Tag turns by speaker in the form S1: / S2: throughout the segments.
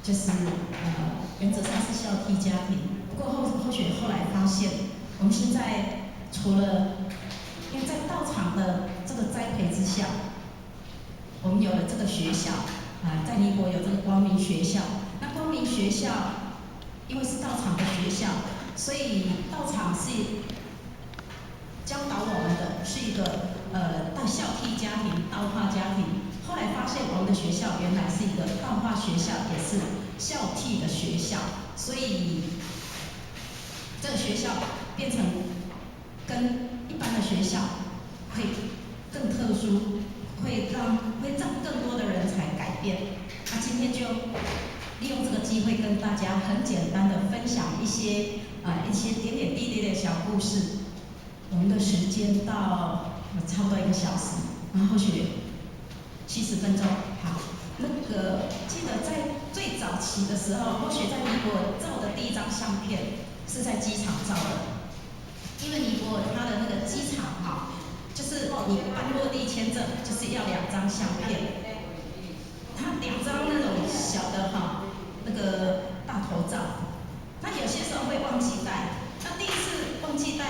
S1: 就是原则上是孝悌家庭。不过后学后来发现，我们现在除了因为在道场的这个栽培之下，我们有了这个学校在尼泊有这个光明学校。那光明学校因为是道场的学校，所以道场是教导我们的是一个道孝悌家庭、道化家庭。后来发现我们的学校原来是一个道化学校，也是孝悌的学校，所以这个学校变成跟一般的学校会更特殊，会让更多的人才改变。那今天就利用这个机会跟大家很简单的分享一些点点滴滴的小故事。我们的时间到差不多1个小时，然后或许70分钟。好，记得在最早期的时候，或许在尼泊尔照的第一张相片是在机场照的，因为尼泊尔它的那个机场就是你办落地签证就是要2张相片，它2张那种小的那个大头照，那有些时候会忘记带，那第一次忘记带。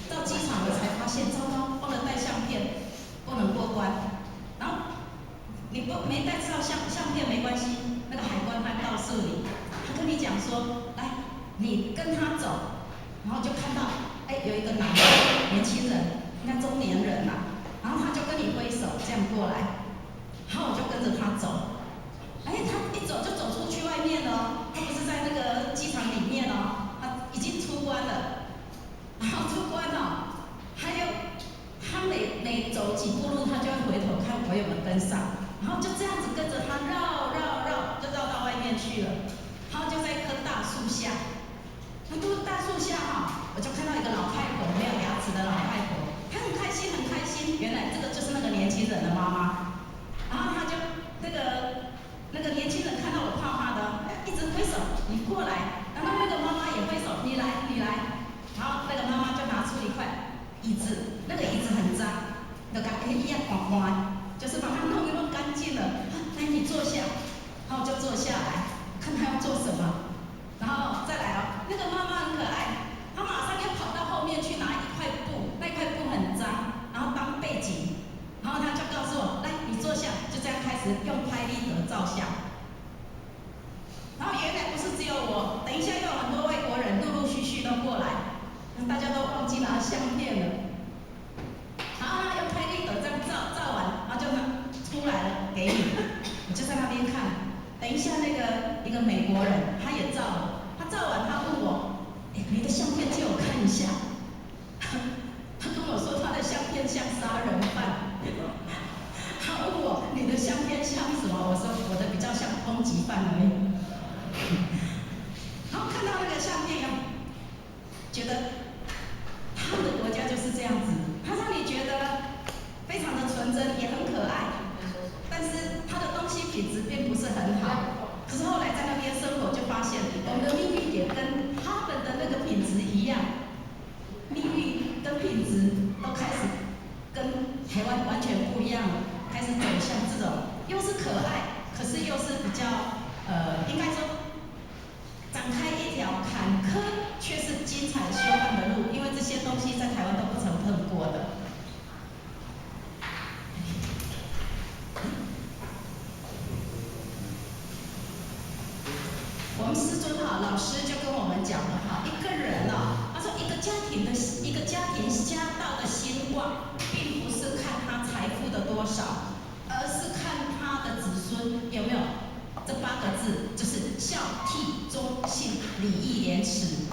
S1: 到机场了才发现，糟糕，忘了带相片，不能过关。然后你没带相片没关系，那个海关他告诉你，他跟你讲说，来，你跟他走，然后就看到，有一个年轻人，应该中年人然后他就跟你挥手这样过来，然后我就跟着他走，他一走就走出去外面了，他不是在那个机场里面他已经出关了。然后出关还有他每走几步路，他就会回头看我有没有跟上，然后就这样子跟着他绕，就绕到外面去了。然后就在一棵大树下，那都大树下我就看到一个老太婆，没有牙齿的老太婆，她很开心，原来这个就是那个年轻人的妈妈。然后他就那个年轻人看到我泡他的，一直挥手，你过来，然后那个妈妈也挥手，你来。然后那个妈妈就拿出一块椅子，那个椅子很脏，就把一样换，就是把它弄一弄干净了。来，你坐下，然后就坐下来，看他要做什么。然后再来那个妈妈很可爱，她马上又跑到后面去拿一块布，那块布很脏，然后当背景，然后她就告诉我，来，你坐下，就这样开始用拍立得照相。然后原来不是只有我，等一下又有很多外国人陆陆续续都过来。大家都忘记拿相片了，然后用拍立得这样照完，然后就出来了给你，我就在那边看。等一下一个美国人他也照了，他照完他问我，你的相片借我看一下。他跟我说他的相片像杀人犯，他问我你的相片像什么？我说我的比较像通缉犯而已。然后看到那个相片觉得。他们的国家就是这样子，它让你觉得非常的纯真，也很可爱，但是它的东西品质并不是很好。可是后来在那边生活，就发现我们的命运也跟他们的那个品质一样，命运跟品质都开始跟台湾完全不一样了，开始走向这种又是可爱，可是又是比较应该说。展开一条坎坷却是精彩修漫的路，因为这些东西在台湾都不曾碰过的。我们师尊老师就跟我们讲了一个人他说一个家庭家道的兴旺，并不是看他财富的多少，而是看他的子孙有没有。这8个字就是孝悌忠信礼义廉耻。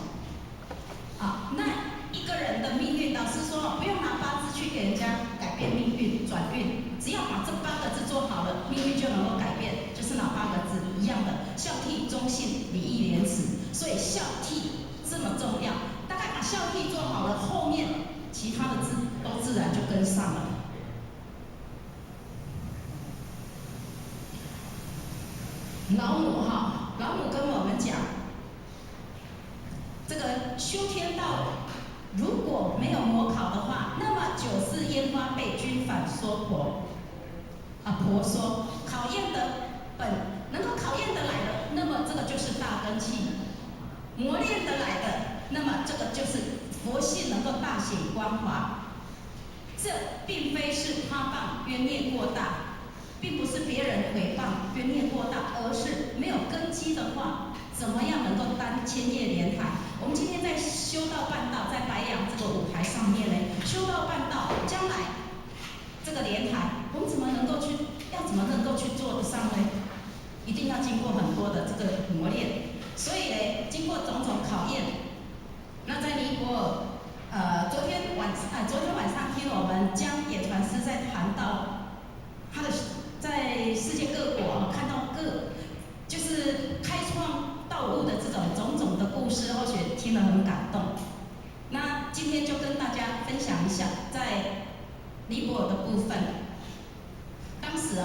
S1: 那一个人的命运，老师说不用拿8字去给人家改变命运、转运，只要把这8个字做好了，命运就能够改变。就是哪8个字一样的，孝悌忠信礼义廉耻。所以孝悌这么重要，大概把孝悌做好了，后面其他的字都自然就跟上了。老母跟我们讲，这个修天道如果没有模考的话，那么9世烟花被均反说婆说考验的能够考验的来了，个就是大根器，磨练得来的，那么这个就是佛性能够大显光华。这并非是他谤冤孽过大，并不是别人诽谤冤孽过大，而是没有根基的话，怎么样能够担千叶莲台？我们今天在修道办道，在白羊这个舞台上面呢，修道办道，将来这个莲台，我们怎么能够去，要怎么能够去做得上呢？一定要经过很多的这个磨练，所以呢，经过种种考验，那在尼泊尔，昨天晚上听我们江野传师在谈到他的在世界各国看到就是开创道路的这种种种的故事，或许听了很感动。那今天就跟大家分享一下在尼泊尔的部分。当时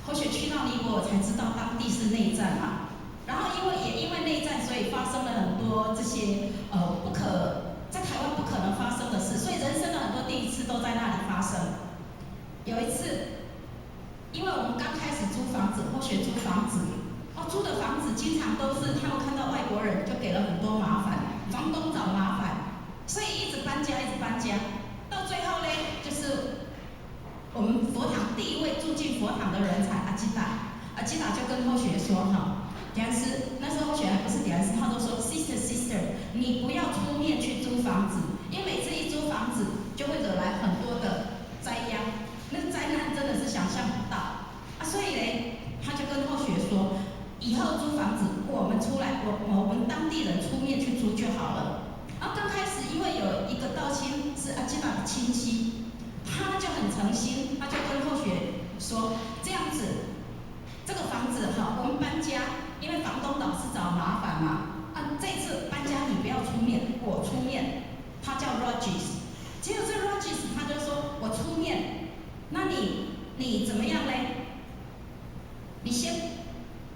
S1: 或许去到尼泊尔才知道当地是内战嘛，然后因为内战，所以发生了很多这些在台湾不可能发生的事，所以人生的很多第一次都在那里发生。有一次，因为我们刚开始租房子，或许租房子，租的房子经常都是他们看到外国人就给了很多麻烦，房东找麻烦，所以一直搬家，一直搬家，到最后呢，就是我们佛堂第一位住进佛堂的人才阿基达就跟后学说迪安斯，那时候后学还不是迪安斯，他都说 sister， 你不要出面去租房子，因为每次一租房子就会惹来很多的灾殃，那灾难真的是想象不到所以呢，他就跟后学说，以后租房子我们出来，我们当地人出面去租就好了。然后刚开始因为有一个道亲是阿基达的亲戚，他就很诚心，他就跟后学说，这样子，这个房子我们搬家，因为房东老是找麻烦嘛，这次搬家你不要出面，我出面。他叫 Rogers， 结果这 Rogers 他就说我出面，那你怎么样嘞？你先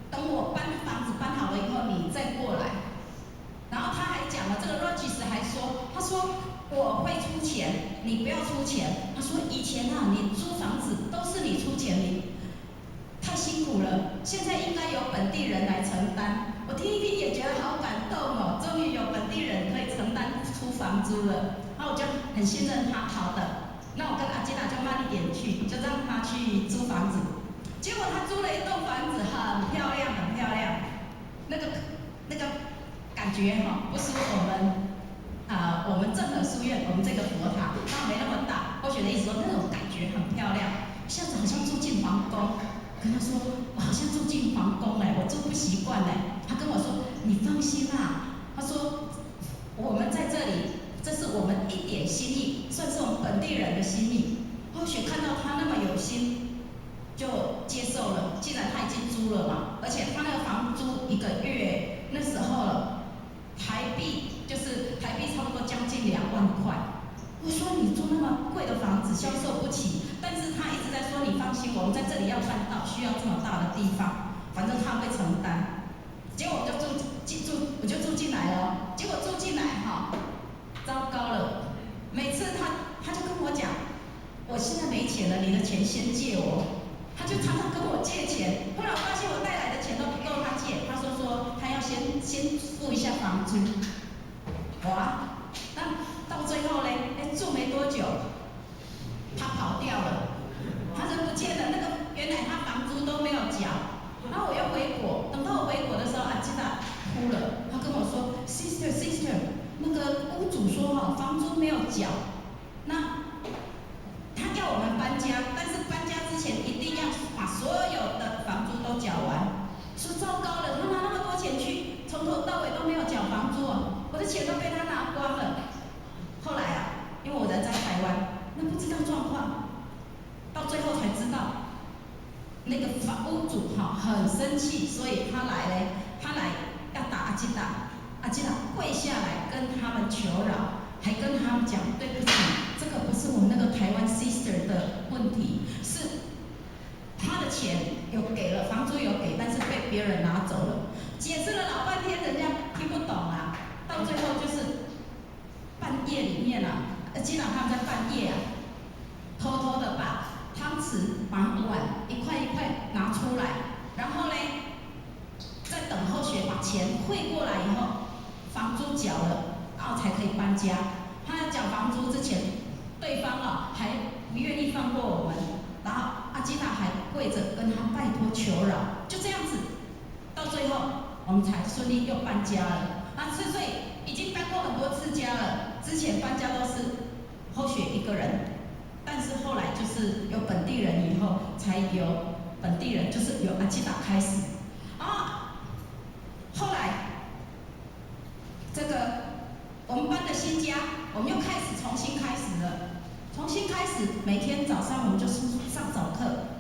S1: 等我房子搬好了以后，你再过来。然后他还讲了，这个 Rogers 还说，他说我会出钱，你不要出钱。他说以前你租房子都是你出钱，你太辛苦了，现在应该由本地人来承担。我听一听也觉得好感动终于有本地人可以承担出房租了。那我就很信任他，好的，那我跟阿基达就慢一点去，就让他去租房子。结果他租了一栋房子，很漂亮，很漂亮，那个感觉不输我们正和书院，我们这个佛堂，当然没那么大。后学的意思说那种感觉很漂亮，像好像住进皇宫。跟他说我好像住进皇宫我住不习惯他跟我说你放心他说我们在这里，这是我们一点心意，算是我们本地人的心意。后学看到他那么有心，就接受了。既然他已经租了嘛，而且他那个房租一个月那时候台币差不多将近2万块。我说你住那么贵的房子消受不起，但是他一直在说你放心，我们在这里要办道，需要这么大的地方，反正他会承担。结果我就住进来了。结果住进来糟糕了，每次他就跟我讲，我现在没钱了，你的钱先借我。他就常常跟我借钱，后来我发现我带来的钱都不够他借，他说他要先付一下房租。那到最后呢，住没多久，他跑掉了，他人不见了。原来他房租都没有缴。然后我又回国，等到我回国的时候，阿基达哭了，他跟我说 ，sister， 那个屋主说房租没有缴，那他要我们搬家，但是搬家之前一定要把所有的房租都缴完。说糟糕了，他拿那么多钱去，从头到尾都没有缴房租我的钱都被他拿光了。后来因为我人在台湾，那不知道状况，到最后才知道，那个屋主很生气，所以他来要打阿基达。阿基达跪下来跟他们求饶，还跟他们讲对不起，这个不是我们那个台湾 sister 的问题，是他的钱有给了，房租有给，但是被别人拿走了。解释了老半天，人家听不懂到最后就是半夜里面基本上在半夜偷偷的把汤匙、把碗一块一块拿出来，然后呢，钱汇过来以后，房租缴了，然后才可以搬家。他要缴房租之前，对方还不愿意放过我们，然后阿基达还跪着跟他拜托求饶，就这样子，到最后我们才顺利又搬家了。所以已经搬过很多次家了，之前搬家都是后学一个人，但是后来就是有本地人以后，才有本地人，就是由阿基达开始。后来这个我们搬的新家，我们又开始重新开始了。重新开始，每天早上我们就是上早课。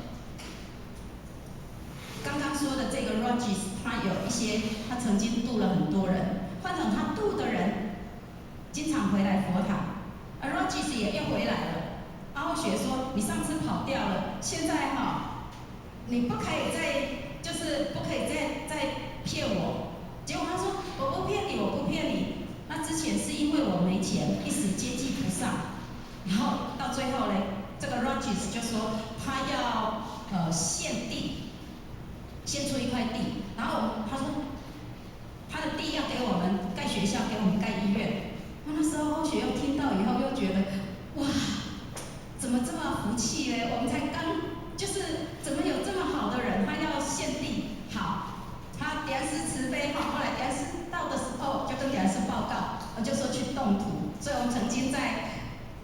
S1: 刚刚说的这个 Rogers， 他有一些，他曾经度了很多人，换成他度的人，经常回来佛堂，而 Rogers 也又回来了。阿慧学说：“你上次跑掉了，现在你不可以就是不可以再骗我。”结果他说：“我不骗你，我不骗你。那之前是因为我没钱，一时接济不上。然后到最后呢，这个 Rogers 就说他要献地，献出一块地，然后他说他的地要给我们盖学校，给我们盖医院。那时候学又听到以后又觉得哇，怎么这么福气呢？我们才刚就是怎么有这么好的人，他要献地好。”他迪安斯慈悲后来迪安斯到的时候，就跟迪安斯报告，就说去动土。所以我们曾经在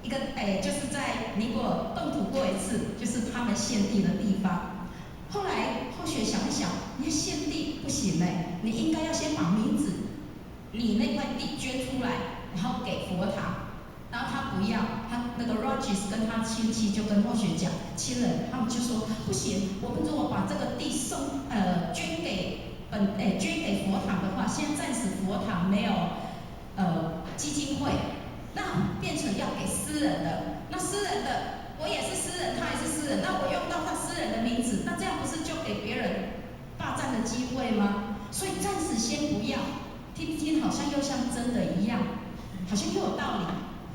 S1: 一个就是在尼泊尔动土过一次，就是他们献地的地方。后来后学想一想，你献地不行你应该要先把名字，你那块地捐出来，然后给佛堂。然后他不要，他那个 Rogers 跟他亲戚就跟后学讲，亲人他们就说不行，我们如果把这个地捐给佛堂的话，现在暂时佛堂没有基金会，那变成要给私人的。那私人的我也是私人，他也是私人，那我用到他私人的名字，那这样不是就给别人霸占的机会吗？所以暂时先不要。听听好像又像真的一样，好像又有道理。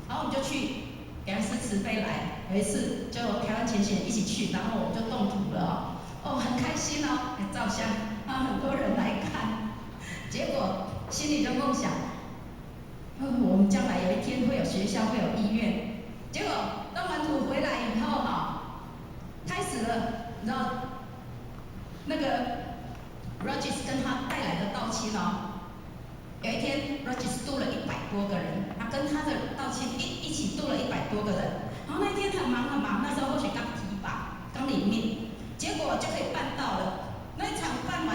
S1: 然后我们就去给他慈悲来，有一次就台湾前线一起去，然后我们就动土了很开心还照相，很多人来看。结果心里就梦想，我们将来有一天会有学校，会有医院。结果动完土回来以后开始了，你知道那个 Rogers 跟他带来的道亲有一天 Rogers 度了100多个人，他跟他的道亲一起度了100多个人。然后那天很忙，那时候或许刚提拔，刚领命，结果就可以办到了。那一场办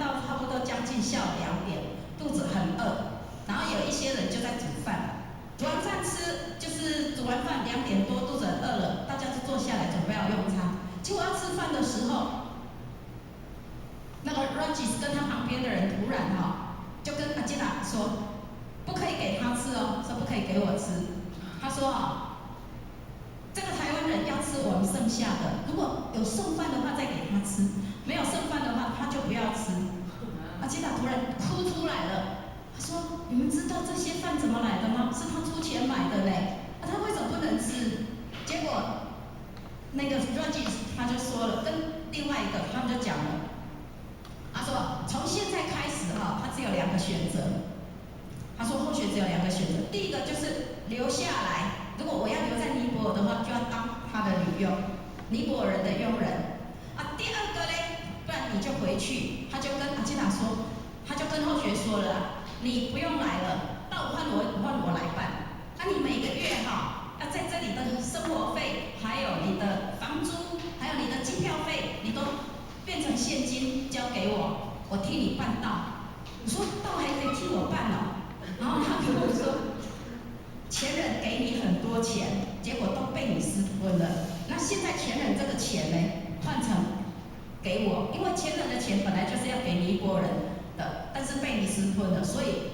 S1: 到差不多将近下午2点，肚子很饿，然后有一些人就在煮饭。煮完饭吃，就是煮完饭2点多，肚子很饿了，大家就坐下来准备要用餐。结果要吃饭的时候，那个 Rogers 跟他旁边的人突然就跟阿基达说，不可以给他吃说不可以给我吃。他说这个台湾人要吃我们剩下的，如果有剩饭的话再给他吃，没有剩饭的话他就不要吃。阿基达突然哭出来了，他说：“你们知道这些饭怎么来的吗？是他出钱买的嘞，他为什么不能吃？”结果那个 Rogers 他就说了，跟另外一个他们就讲了。他说：“从现在开始他只有2个选择。他说后学只有2个选择，第一个就是留下来，如果我要留在尼泊尔的话，就要当他的女佣，尼泊尔人的佣人。第二个呢，不然你就回去。”他就跟阿基达说，他就跟后学说了你不用来了，到换我来办。你每个月要在这里的生活费，还有你的房租，还有你的机票费，你都变成现金交给我，我替你办到。我说到还可以替我办然后他跟我说，前人给你很多钱，结果都被你私吞了。那现在前人这个钱呢，换成给我，因为前人的钱本来就是要给尼泊尔人的，但是被你私吞了，所以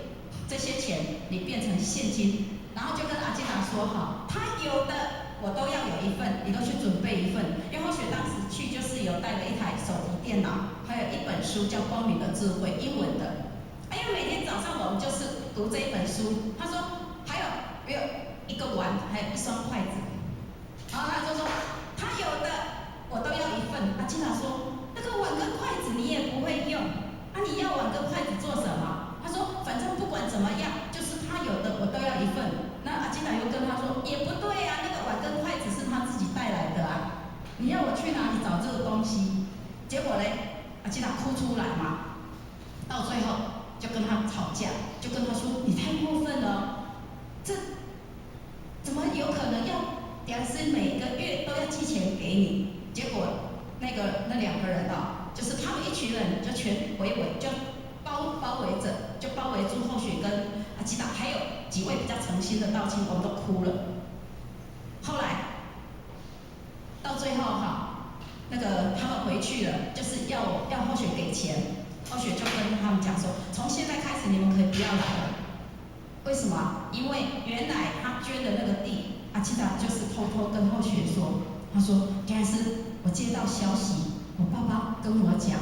S1: 这些钱你变成现金。然后就跟阿基达说他有的我都要有一份，你都去准备一份。因为后学当时去就是有带了一台手提电脑，还有一本书叫《光明的智慧》，英文的。因为每天早上我们就是读这一本书。他说还有一个碗，还有1双筷子。然后他就说他有的我都要一份。阿基达说那个碗跟筷子你也不会用，你你要碗跟筷子做什么？他说反正不管怎么样，就是他有的我都要一份。那阿基达又跟他说也不对啊，那个碗跟筷子是他自己带来的啊，你要我去哪里找这个东西？结果嘞，阿基达哭出来嘛，到最后就跟他吵架，就跟他说你太过分了，这怎么有可能要屌丝每个月都要寄钱给你？结果那两个人啊，就是他们一群人就全就包围着，就包围住后雪跟阿基达，还有几位比较诚心的道歉，我们都哭了。后来到最后哈，那个他们回去了，就是要后雪给钱，后雪就跟他们讲说，从现在开始你们可以不要来了。为什么？因为原来他捐的那个地，阿基达就是偷偷跟后雪说，他说，原来是我接到消息，我爸爸跟我讲，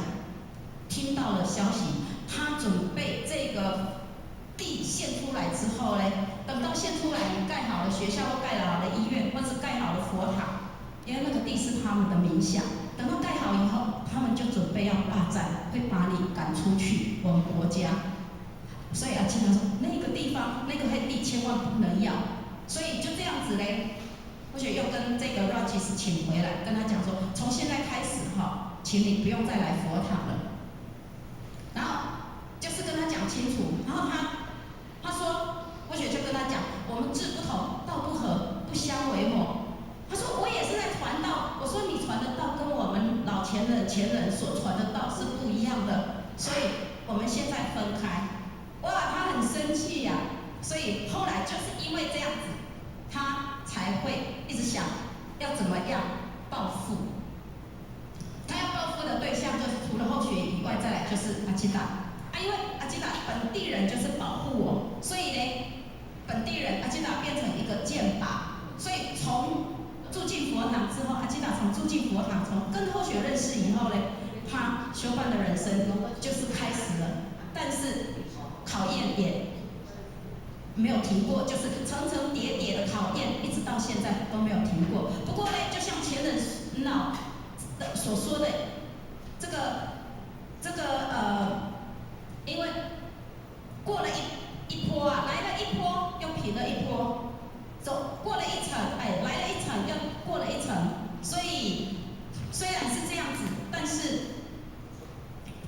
S1: 听到了消息，他准备这个地献出来之后呢，等到献出来，你盖好了学校，或盖好了医院，或是盖好了佛堂，因为那个地是他们的名下。等到盖好以后，他们就准备要霸占，会把你赶出去我们国家。所以阿基达说，那个地方那个黑地千万不能要。所以就这样子嘞，或许又跟这个 Rajis 请回来，跟他讲说，从现在开始哈，请你不用再来佛堂了。然后就是跟他讲清楚，然后他说，或许就跟他讲，我们志不同，道不合，不相为谋。他说我也是在传道，我说你传的道跟我们老前人所传的道是不一样的，所以我们现在分开。哇，他很生气呀，所以后来就是因为这样子，他才会一直想要怎么样报复。他要报复的对象就是除了后学以外，再来就是阿基达。因为阿基达本地人就是保护我，所以呢，本地人阿基达变成一个箭靶。所以从住进佛堂之后，阿基达从住进佛堂，从跟后学认识以后呢，他修办的人生就是开始了。但是考验也没有停过，就是层层叠叠的考验，一直到现在都没有停过。不过呢，就像前人所说的，这个因为过了一波啊，来了一波，又平了一波，过了一层，来了一层，又过了一层。所以虽然是这样子，但是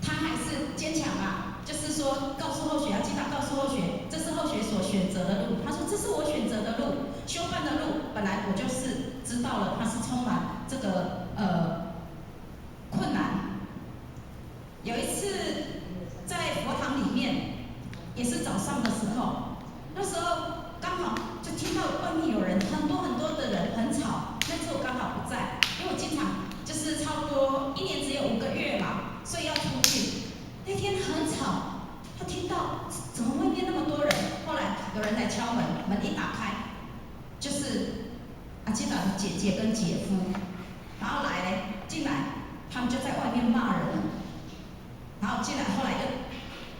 S1: 他还是坚强啊。就是说，告诉后学，阿基达告诉后学，这是后学所选择的路。他说这是我选择的路，修办的路，本来我就是知道了，它是充满这个困难。有一次在佛堂里面，也是早上的时候，那时候刚好就听到外面有人，很多的人很吵。那次我刚好不在，因为我经常就是差不多1年只有5个月嘛，所以要出去。那天很吵，他听到怎么外面那么多人？后来有人来敲门，门一打开，就是阿基达的姐姐跟姐夫，然后进来，他们就在外面骂人，然后进来后来又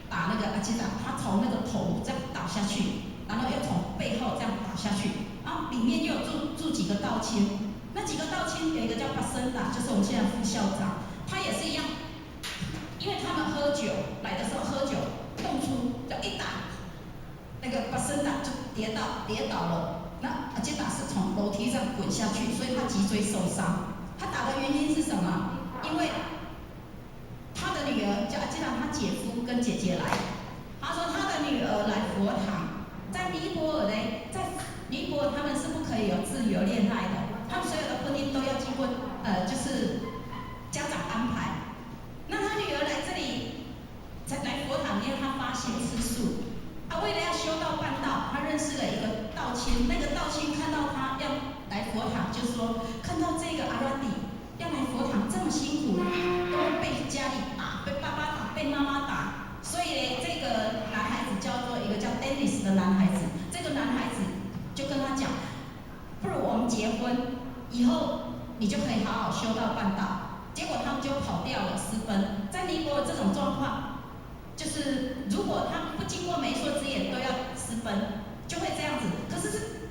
S1: 打那个阿基达，他从那个头这样打下去，然后又从背后这样打下去，然后里面又有住几个道亲，那几个道亲有一个叫巴森达，就是我们现在副校长，他也是一样。因为他们喝酒，来的时候喝酒，动粗就一打，那个巴森达就跌倒了。那阿基达是从楼梯上滚下去，所以他脊椎受伤。他打的原因是什么？因为他的女儿叫阿基达，他姐夫跟姐姐来，他说他的女儿来佛堂，在尼泊尔呢，在尼泊尔他们是不可以有自由恋爱的，他们所有的婚姻都要经过就是家长安排。那他女儿来这里，才来佛堂，因为他发心吃素。为了要修道办道，他认识了一个道亲。那个道亲看到他要来佛堂，就说看到这个阿拉底要来佛堂这么辛苦，都被家里打，被爸爸打，被妈妈打。所以呢，这个男孩子叫做一个叫 Dennis 的男孩子。这个男孩子就跟他讲，不如我们结婚，以后你就可以好好修道办道。结果他们就跑掉了，私奔。在尼泊尔这种状况，就是如果他不经过媒妁之言都要私奔，就会这样子。可是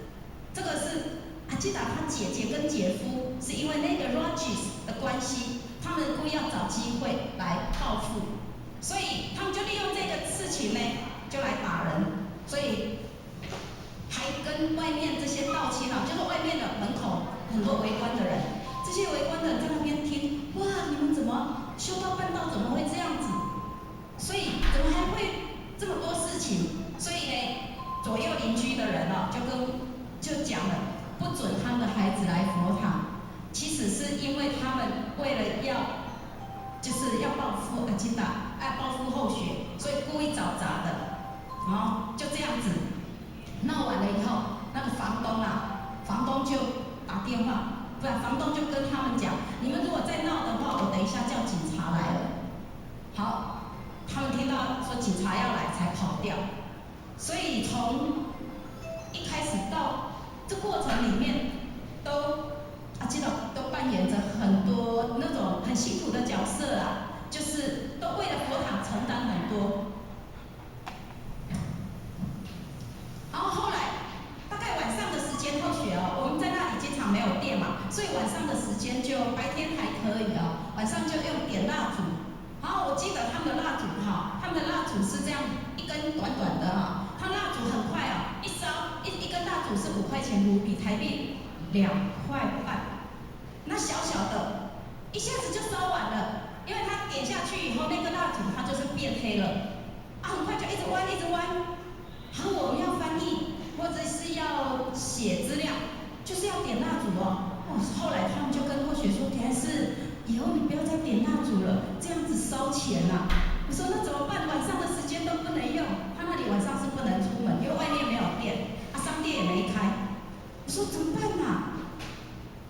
S1: 这个是阿基达他姐姐跟姐夫是因为那个 Rajis 的关系，他们故意要找机会来报复。所以他们就利用这个事情呢，就来打人，所以还跟外面这些道亲啊，就是外面的门口很多围观的人，这些围观的人在那边听，哇，你们怎么修道办道怎么会这样子？所以怎么还会这么多事情？所以呢，左右邻居的人哦，就讲了，不准他们的孩子来佛堂。其实是因为他们为了就是要报复阿基达，报复后学，所以故意找茬的。就这样子闹完了以后，那个房东就打电话，不然房东就跟他们讲，你们如果再闹的话，我等一下叫警察来了。好，他们听到说警察要来才跑掉。所以从一开始到这过程里面，基佬都扮演着很多那种很辛苦的角色啊，就是都为了佛堂承担很多。然后后来大概晚上的时间，或许我们在那里经常没有电嘛，所以晚上的时间就白天还可以晚上就用点蜡烛。然后我记得他们的蜡烛他们的蜡烛是这样一根短短的它蜡烛很快一烧一根蜡烛是5块钱卢比，台币2块半。那小小的，一下子就烧完了，因为它点下去以后，那个蜡烛它就是变黑了，很快就一直弯一直弯。然后我们要翻译或者是要写资料，就是要点蜡烛后来他们就跟同学说，田是以后你不要再点蜡烛了，这样子烧钱啊。我说那怎么办？晚上的时间都不能用，他那里晚上是不能出门，因为外面没有电，商店也没开。我说怎么办啊？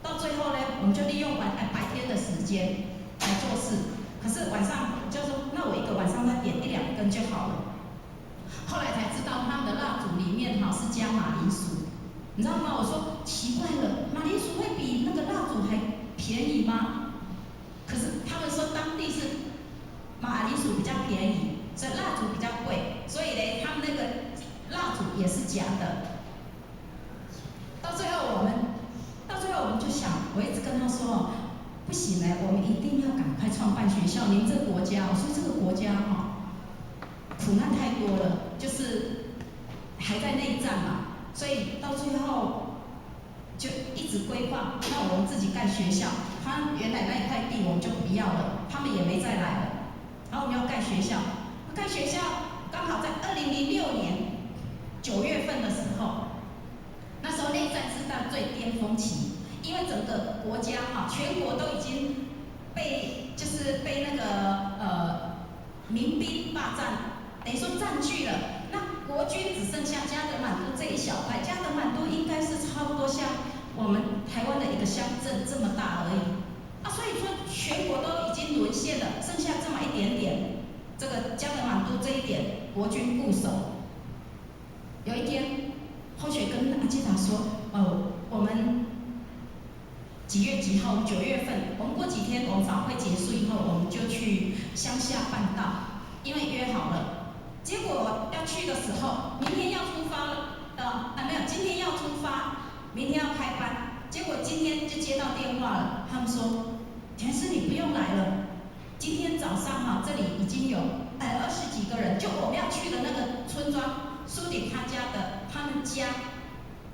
S1: 到最后呢，我们就利用白天的时间来做事，可是晚上就说，那我一个晚上再点1、2根就好了。后来才知道他们的蜡烛里面是加马铃薯，你知道吗？我说奇怪了，马铃薯会比那个蜡烛还便宜吗？可是他们说当地是马铃薯比较便宜，所以蜡烛比较贵，所以呢，他们那个蜡烛也是假的。到最后我们就想，我一直跟他说不行我们一定要赶快创办学校。您这个国家，我说这个国家苦难太多了，就是还在内战嘛，所以到最后就一直规划，那我们自己盖学校。他原来那一块地我们就不要了，他们也没再来了。然后我们要盖学校，盖学校刚好在2006年9月份的时候。那时候内战是到最巅峰期，因为整个国家全国都已经被那个民兵霸占，等于说占据了。那国军只剩下加德满都这一小块，加德满都应该是差不多像我们台湾的一个乡镇这么大而已所以说全国都已经沦陷了，剩下这么一点点，这个加德满都这一点国军固守。有一天。后学跟阿基达说，我们几月几号？9月份，我们过几天我们法会结束以后，我们就去乡下办道，因为约好了。结果要去的时候，明天要出发了，没有，今天要出发，明天要开班。结果今天就接到电话了，他们说，田师你不用来了，今天早上这里已经有20几个人，就我们要去的那个村庄。苏鼎他们家，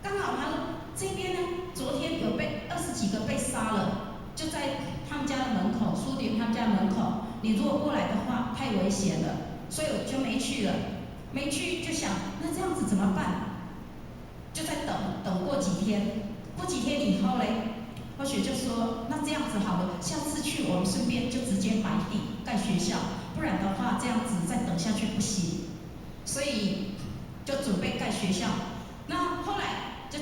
S1: 刚好他这边呢，昨天有被20几个被杀了，就在他们家的门口，苏鼎他们家门口。你如果过来的话，太危险了，所以我就没去了。没去就想，那这样子怎么办？就在等过几天，过几天以后嘞，或许就说，那这样子好了，下次去我们顺便就直接买地盖学校，不然的话这样子再等下去不行。所以就准备盖学校。那后来就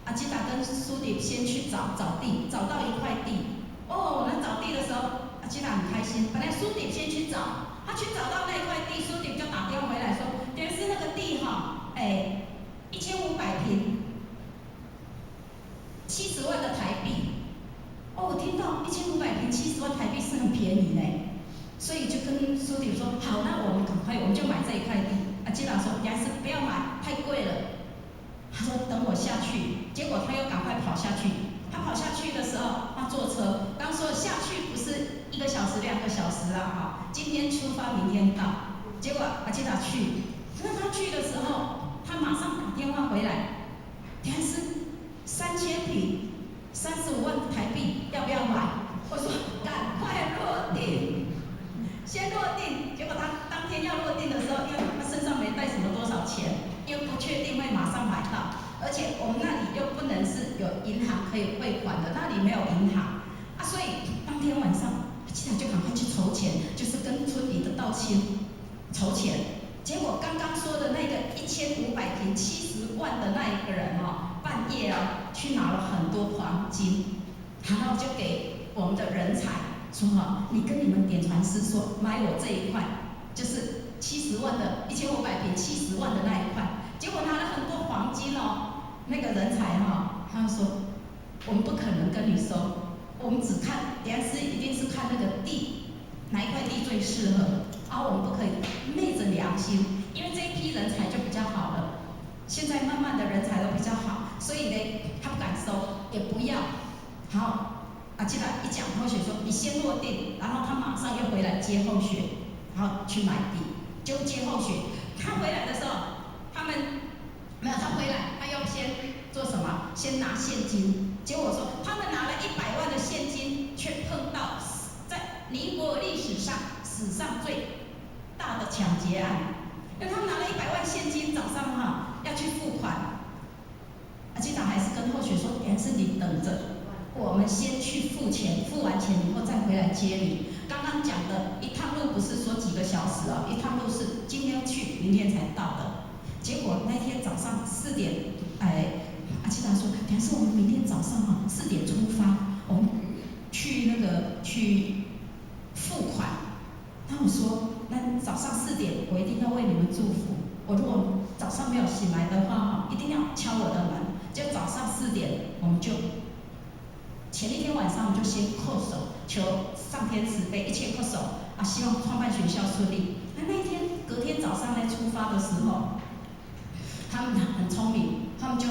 S1: 阿基达跟苏迪先去找地，找到一块地。那找地的时候，阿基达很开心。本来苏迪先去找，他去找到那块地，苏迪就打电话回来说，等于是那个地1500平，70万的台币。我听到1500平70万台币是很便宜呢。所以就跟苏迪说，好，那我们赶快，我们就买这一块地。阿基达说，你还是不要买，太贵了。他说等我下去，结果他又赶快跑下去。他跑下去的时候，他坐车，刚说下去不是1个小时时2个小时啦，哈，今天出发，明天到。结果阿基达去，那他去的时候，他马上打电话回来，田师3000平，35万台币，要不要买？我说赶快落定，先落定。结果他当天要落定的时候，因为他身上没带什么多少钱，又不确定会马上买到，而且我们那里又不能是有银行可以汇款的，那里没有银行啊，所以当天晚上，记得就赶快去筹钱，就是跟村里的道亲筹钱。结果刚刚说的那个1500平70万的那一个人哦，半夜啊去拿了很多黄金，然后就给我们的人才说哈，你跟你们点传师说买我这一块，就是70万的1500平70万的那一块。结果拿了很多黄金哦，那个人才哈，他说我们不可能跟你收，我们只看梁师一定是看那个地哪一块地最适合。我们不可以昧着良心，因为这一批人才就比较好了，现在慢慢的人才都比较好，所以呢，他不敢收，也不要。好，记得一讲后学说你先落定，然后他马上又回来接后学，然后去买地，就接后学。他回来的时候，他们没有他回来，他要先做什么？先拿现金。结果说他们拿了100万的现金，却碰到在尼泊尔历史上最大的抢劫案，因为他们拿了100万现金，早上要去付款，机长还是跟后学说，还是你等着，我们先去付钱，付完钱以后再回来接你。刚刚讲的一趟路不是说几个小时哦，一趟路是今天去，明天才到的。结果那天早上4点，机长说，还是我们明天早上4点出发，我们去付款。那我说，那早上4点，我一定要为你们祝福。我如果早上没有醒来的话，一定要敲我的门。就早上4点，我们就前一天晚上我们就先叩首，求上天慈悲，一切叩首希望创办学校顺利。那一天隔天早上出发的时候，他们很聪明，他们就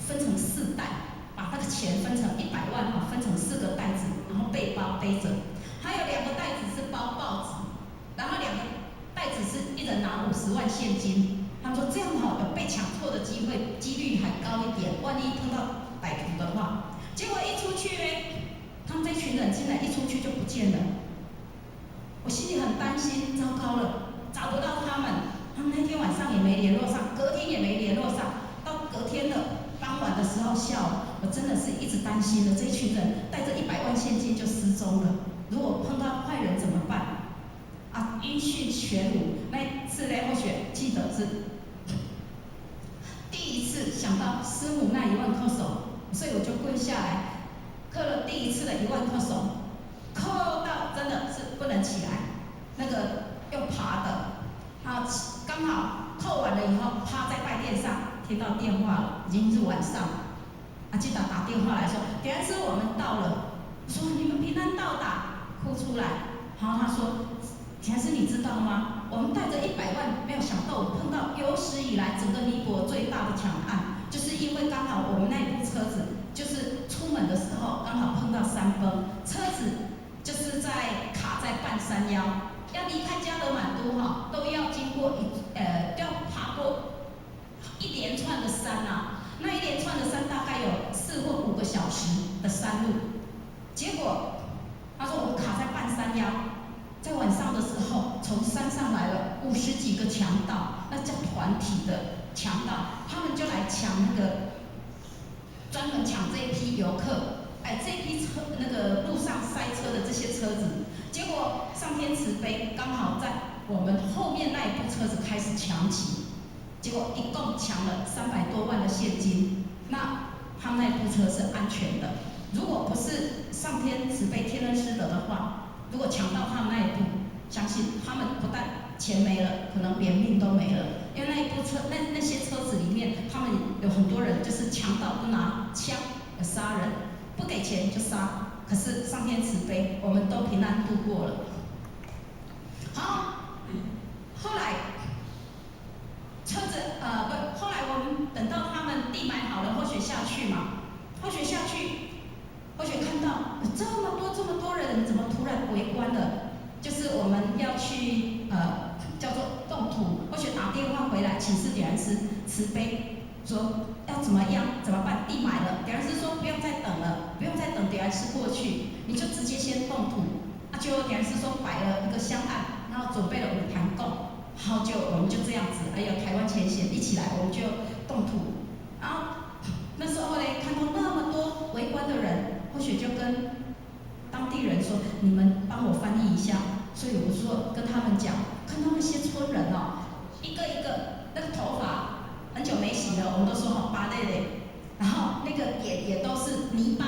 S1: 分成4袋，把那个钱分成100万分成4个袋子，然后背包背着，还有2个袋子是包报纸。然后2个袋子是一人拿50万现金，他们说这样有被抢错的机会，几率还高一点，万一碰到歹徒的话。结果一出去呢，他们这群人进来一出去就不见了，我心里很担心，糟糕了，找不到他们。他们那天晚上也没联络上，隔天也没联络上，到隔天的傍晚的时候下午，我真的是一直担心了，这群人带着100万现金就失踪了，如果碰到坏人怎么办？音讯全无。那一次呢，或许记得是第一次想到师母那1万叩首，所以我就跪下来磕了第一次的1万叩首，磕到真的是不能起来，那个用爬的，刚好叩完了以后趴在拜垫上，听到电话了，已经是晚上了。机长打电话来说，田安师我们到了。我说你们平安到达，哭出来。然后他说，田师你知道吗？我们带着100万，没有想到我们碰到有史以来整个尼泊尔最大的抢案，就是因为刚好我们那一部车子，就是出门的时候刚好碰到山崩，车子就是卡在半山腰，要离开加德满都都要经过要爬过一连串的山那一连串的山大概有4或5个小时的山路，结果他说我们卡在半山腰。在晚上的时候，从山上来了50几个强盗，那叫团体的强盗，他们就来抢那个，专门抢这一批游客，这一批车那个路上塞车的这些车子，结果上天慈悲，刚好在我们后面那一部车子开始抢起，结果一共抢了300多万的现金，那他们那一部车是安全的，如果不是上天慈悲天恩师德的话。如果抢到他们那一步，相信他们不但钱没了，可能连命都没了。因为那一部车，那些车子里面，他们有很多人就是强盗，都拿枪杀人，不给钱就杀。可是上天慈悲，我们都平安度过了。好，后来车子后来我们等到他们地买好了，或许下去嘛，或许看到这么多人怎么突然围观了？悲，说要怎么样怎么办？地买了，点儿是说不用再等了，不用再等点儿是过去，你就直接先动土。就点儿是说摆了一个香案，然后准备了5坛供，然后我们就这样子，还有台湾前线一起来，我们就动土。然后那时候呢，看到那么多围观的人，或许就跟当地人说：“你们帮我翻译一下。”所以我说跟他们讲，看到那些村人哦，一个一个那个头发很久没洗了，我们都说好扒累累，然后那个也都是泥巴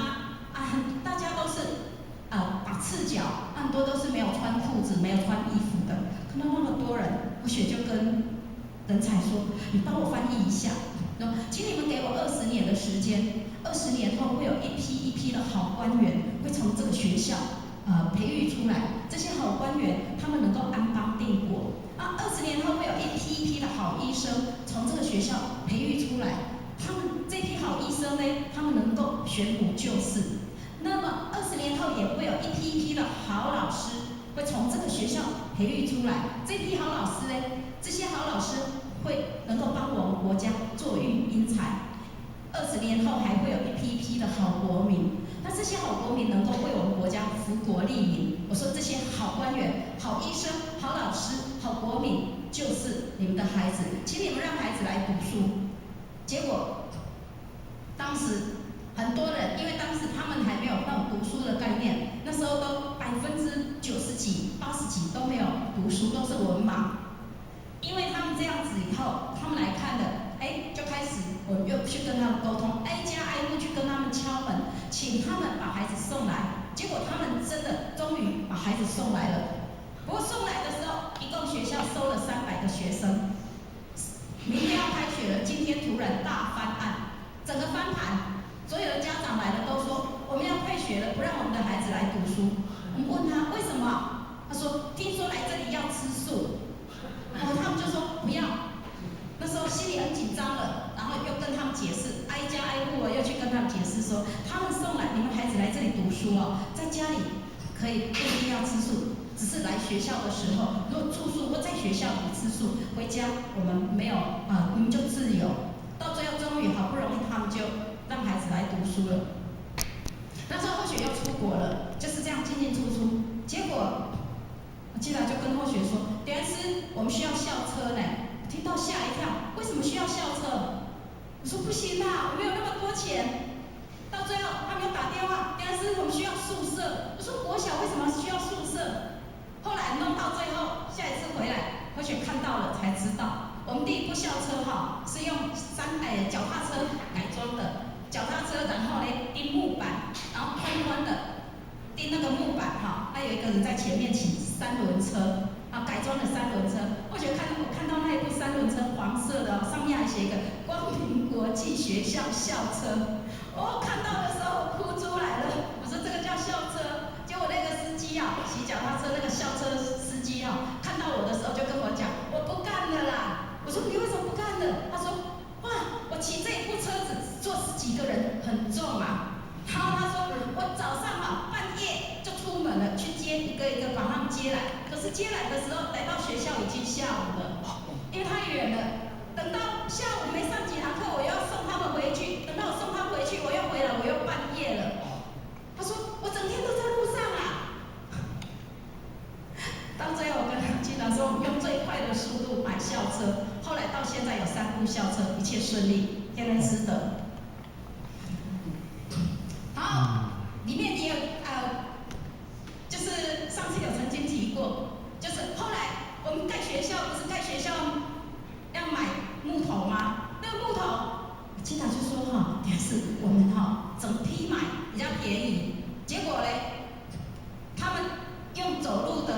S1: 啊，大家都是把赤脚，很多都是没有穿裤子、没有穿衣服的。看到那么多人，我雪就跟人才说：“你帮我翻译一下。”请你们给我20年的时间，20年后会有一批一批的好官员会从这个学校培育出来。这些好官员他们能够安邦定国20年后会有一批一批的好医生从这个学校培育出来。他们这批好医生呢，他们能够选古救世。那么20年后也会有一批一批的好老师会从这个学校培育出来。这批好老师呢，这些好老师会能够帮我们国家坐育英才。20年后还会有一批一批的好国民，那这些好国民能够为我们国家福国利民。我说这些好官员、好医生、好老师、好国民，就是你们的孩子，请你们让孩子来读书。结果当时很多人，因为当时他们还没有那种读书的概念，那时候都90%几、80%几都没有读书，都是文盲。因为他们这样子以后，他们来看了，就开始我又去跟他们沟通，挨家挨户去跟他们敲门，请他们把孩子送来。结果他们真的终于把孩子送来了。不过送来的时候，一共学校收了300个学生。明天要开学了，今天突然大翻案，整个翻盘，所有的家长来了都说我们要退学了，不让我们的孩子来读书。我们问他为什么，他说听说来这里要吃素。他们就说不要，那时候心里很紧张了，然后又跟他们解释，挨家挨户又去跟他们解释说，他们送来你们孩子来这里读书在家里可以不一定要吃素，只是来学校的时候，如果住宿或在学校里吃素，回家我们没有你们就自由。到最后终于好不容易他们就让孩子来读书了。那时候或许又出国了，就是这样进进出出，结果。进来就跟后学说，点师，我们需要校车呢。听到吓一跳，为什么需要校车？我说不行我没有那么多钱。到最后他们又打电话，点师，我们需要宿舍。我说国小为什么需要宿舍？后来弄到最后，下一次回来，同学看到了才知道，我们第一部校车是用脚踏车改装的，脚踏车然后呢钉木板，然后宽宽的。钉那个木板还有一个人在前面骑3轮车改装的3轮车。我看到那一部3轮车黄色的上面还写一个光明国际学校校车。我看到的时候哭出来了，我说这个叫校车。结果那个司机骑脚踏车那个校车司机看到我的时候就跟我讲，我不干了啦。我说你为什么不干了？他说哇，我骑这一部车子坐10几个人很重然后他说我早上半夜就出门了，去接一个一个把他们接来。可是接来的时候，来到学校已经下午了，因为太远了。等到下午没上几堂课，我又要送他们回去。等到我送他回去，我又回来，我又半夜了。他说我整天都在路上到最后我跟经常说，我们用最快的速度买校车。后来到现在有3部校车，一切顺利，天人师德。里面也有就是上次有曾经提过，就是后来我们盖学校不是盖学校要买木头吗？那个木头，经常就说也是我们整批买比较便宜。结果嘞，他们用走路的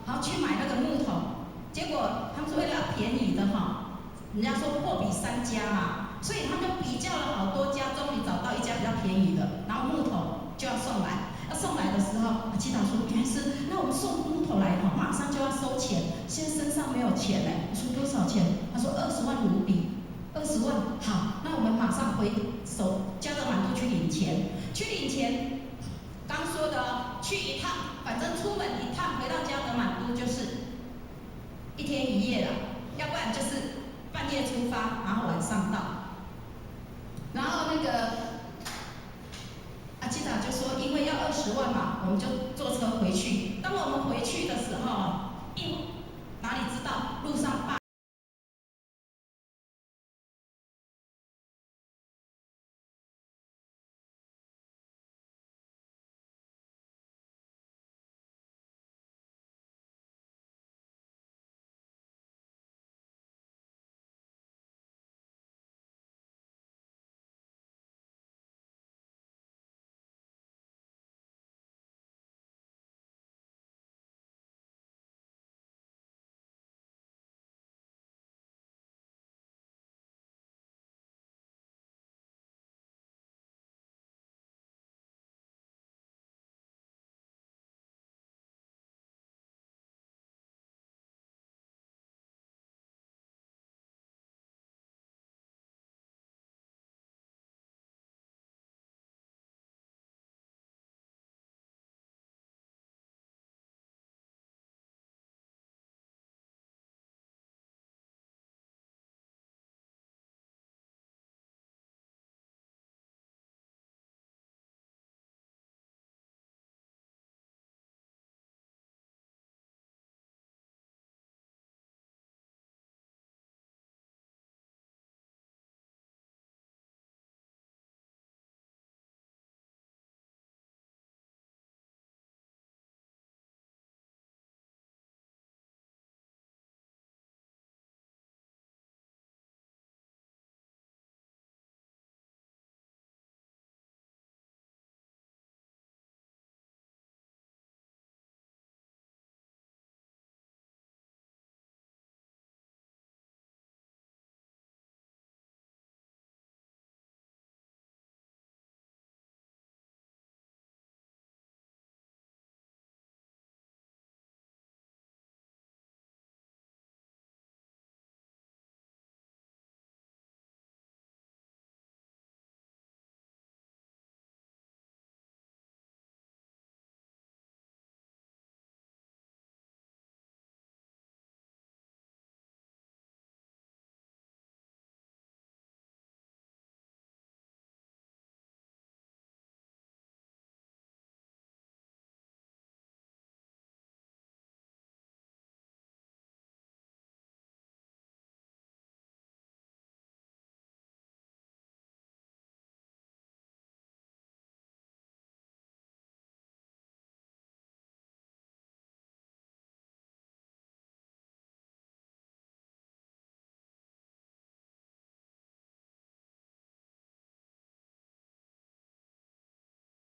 S1: 然后去买那个木头，结果他们说为了要便宜的人家说货比3家所以他们就比较了好多家，终于找到一家比较便宜的，然后木头就要送来。要送来的时候，机长说原来是，那我们送木头来马上就要收钱，现在身上没有钱我说多少钱？他说20万卢比，20万。好，那我们马上回首加德满都去领钱。去领钱，刚说的去一趟，反正出门一趟，回到加德满都就是1天1夜了，要不然就是半半夜出发，然后晚上到。然后那个阿基达就说，因为要20万嘛，我们就坐车回去。当我们回去的时候，哪里知道路上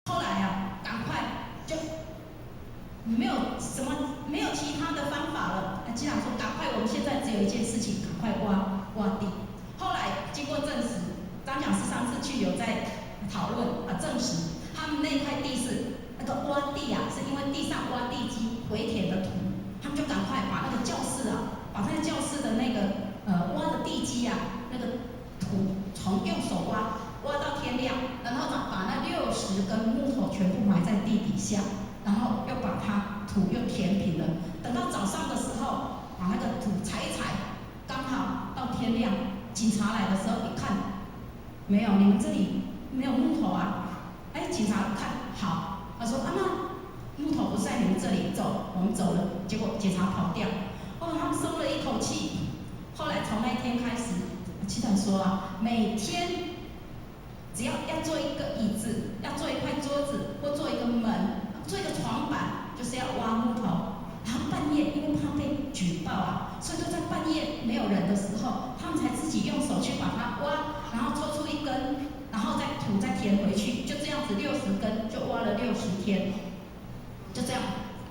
S1: 后来啊，赶快就没有什么没有其他的方法了。机长说，赶快，我们现在只有一件事情，赶快挖地。后来经过证实，张讲师上次去有在讨论证实他们那块地是那个挖地啊，是因为地上挖地机回填的土，他们就赶快把那个教室啊，把那个教室的那个挖的地基啊，那个土从用手挖到天亮，然后把那60根木头全部埋在地底下，然后又把它土又填平了。等到早上的时候，把那个土踩一踩，刚好到天亮。警察来的时候一看，没有，你们这里没有木头啊。哎，警察看好，他说啊，那木头不在你们这里，走，我们走了。结果警察跑掉，他们松了一口气。后来从那天开始，机长说啊，每天只要做一个椅子，要做一块桌子，或做一个门，做一个床板，就是要挖木头。然后半夜因为怕被举报啊，所以就在半夜没有人的时候，他们才自己用手去把它挖，然后抽出一根，然后土再填回去，就这样子60根就挖了60天，就这样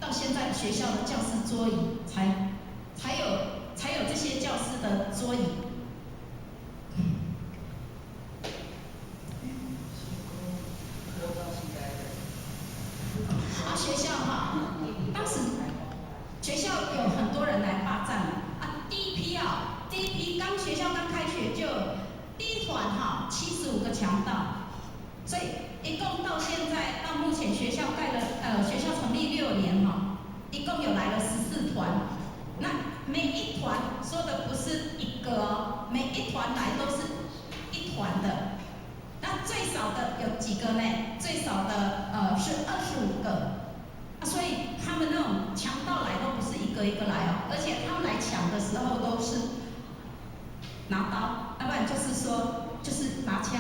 S1: 到现在学校的教室桌椅才有这些教室的桌椅。学校当时学校有很多人来霸占第一批学校刚开学就第一团75个强盗，所以一共到现在到目前学校学校成立6年一共有来了14团。那每一团说的不是一个每个一个来哦，而且他们来抢的时候都是拿刀，要不然就是说就是拿枪，